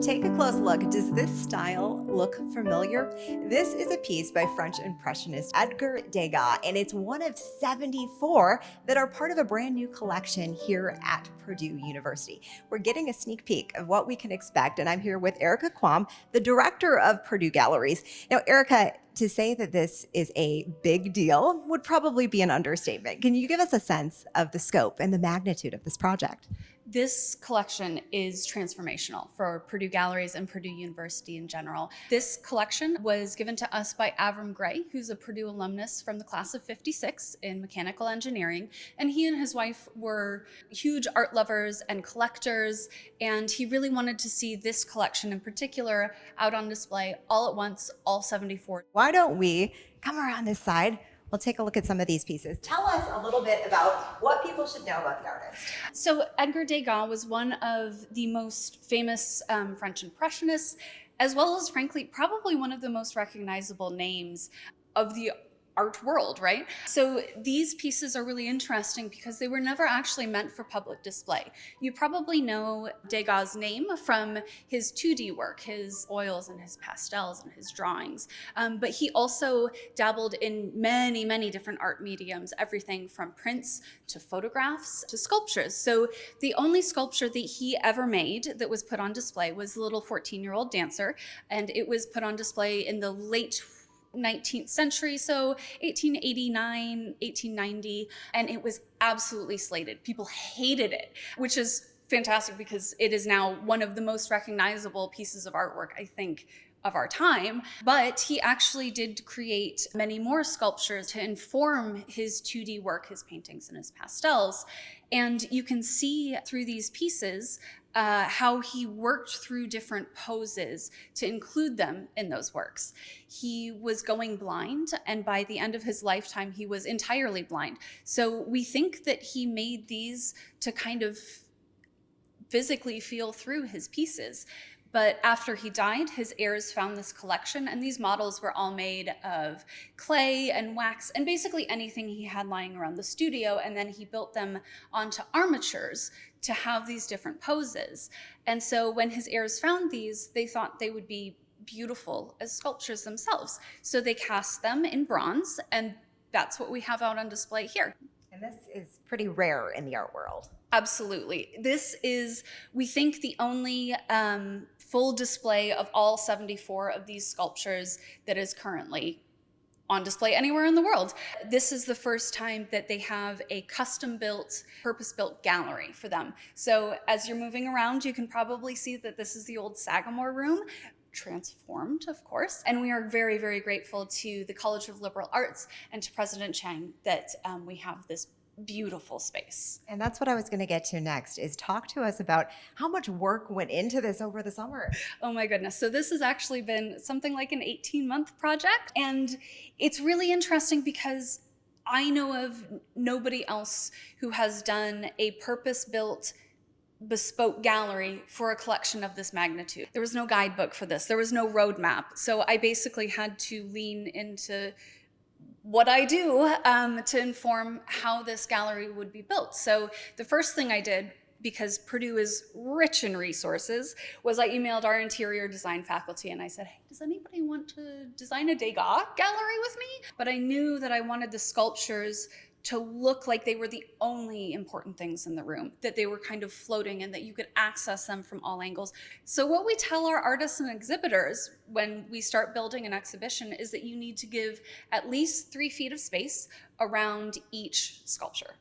Take a close look. Does this style look familiar? This is a piece by French Impressionist Edgar Degas, and it's one of 74 that are part of a brand new collection here at Purdue University. We're getting a sneak peek of what we can expect, and I'm here with Erica Quam, the director of Purdue Galleries. Now, Erica, to say that this is a big deal would probably be an understatement. Can you give us a sense of the scope and the magnitude of this project? This collection is transformational for Purdue Galleries and Purdue University in general. This collection was given to us by Avrum Gray, who's a Purdue alumnus from the class of '56 in mechanical engineering. And he and his wife were huge art lovers and collectors, and he really wanted to see this collection in particular out on display all at once, all 74. Why don't we come around this side? We'll take a look at some of these pieces. Tell us a little bit about what people should know about the artist. So Edgar Degas was one of the most famous French Impressionists, as well as, frankly, probably one of the most recognizable names of the art world, right? So these pieces are really interesting because they were never actually meant for public display. You probably know Degas' name from his 2D work, his oils and his pastels and his drawings. But he also dabbled in many, many different art mediums, everything from prints to photographs to sculptures. So the only sculpture that he ever made that was put on display was the little 14-year-old dancer, and it was put on display in the late 19th century, so 1889, 1890, and it was absolutely slated. People hated it, which is fantastic because it is now one of the most recognizable pieces of artwork, I think, of our time. But he actually did create many more sculptures to inform his 2D work, his paintings and his pastels. And you can see through these pieces how he worked through different poses to include them in those works. He was going blind, and by the end of his lifetime, he was entirely blind. So we think that he made these to kind of physically feel through his pieces. But after he died, his heirs found this collection, and these models were all made of clay and wax and basically anything he had lying around the studio, and then he built them onto armatures to have these different poses. And so when his heirs found these, they thought they would be beautiful as sculptures themselves. So they cast them in bronze, and that's what we have out on display here. And this is pretty rare in the art world. Absolutely. This is, we think, the only full display of all 74 of these sculptures that is currently on display anywhere in the world. This is the first time that they have a custom-built, purpose-built gallery for them. So as you're moving around, you can probably see that this is the old Sagamore room, transformed, of course. And we are very, very grateful to the College of Liberal Arts and to President Chang that we have this beautiful space. And that's what I was going to get to next, is talk to us about how much work went into this over the summer. Oh my goodness. So this has actually been something like an 18-month project. And it's really interesting because I know of nobody else who has done a purpose-built bespoke gallery for a collection of this magnitude. There was no guidebook for this. There was no roadmap. So I basically had to lean into what I do to inform how this gallery would be built. So the first thing I did, because Purdue is rich in resources, was I emailed our interior design faculty and I said, hey, does anybody want to design a Degas gallery with me? But I knew that I wanted the sculptures to look like they were the only important things in the room, that they were kind of floating and that you could access them from all angles. So what we tell our artists and exhibitors when we start building an exhibition is that you need to give at least 3 feet of space around each sculpture.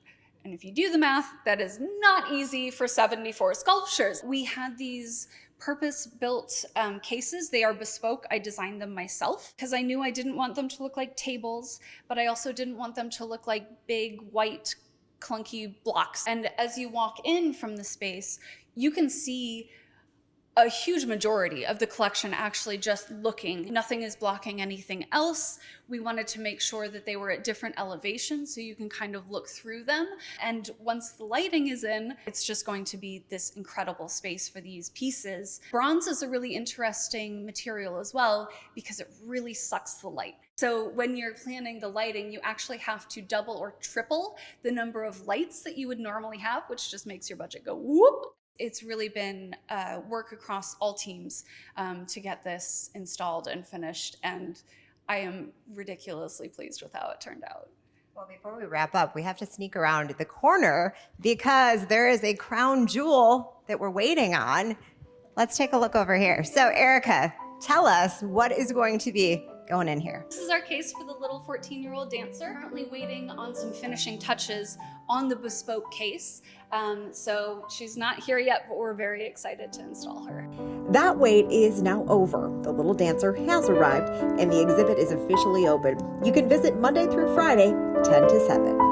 And if you do the math, that is not easy for 74 sculptures. We had these purpose-built cases. They are bespoke. I designed them myself because I knew I didn't want them to look like tables, but I also didn't want them to look like big, white, clunky blocks. And as you walk in from the space, you can see a huge majority of the collection actually just looking. Nothing is blocking anything else. We wanted to make sure that they were at different elevations so you can kind of look through them. And once the lighting is in, it's just going to be this incredible space for these pieces. Bronze is a really interesting material as well because it really sucks the light. So when you're planning the lighting, you actually have to double or triple the number of lights that you would normally have, which just makes your budget go whoop. It's really been work across all teams to get this installed and finished, and I am ridiculously pleased with how it turned out. Well, before we wrap up, we have to sneak around the corner because there is a crown jewel that we're waiting on. Let's take a look over here. So Erica, tell us what is going to be going in here. This is our case for the little 14-year-old dancer. Currently waiting on some finishing touches on the bespoke case. So she's not here yet, but we're very excited to install her. That wait is now over. The little dancer has arrived and the exhibit is officially open. You can visit Monday through Friday, 10 to 7.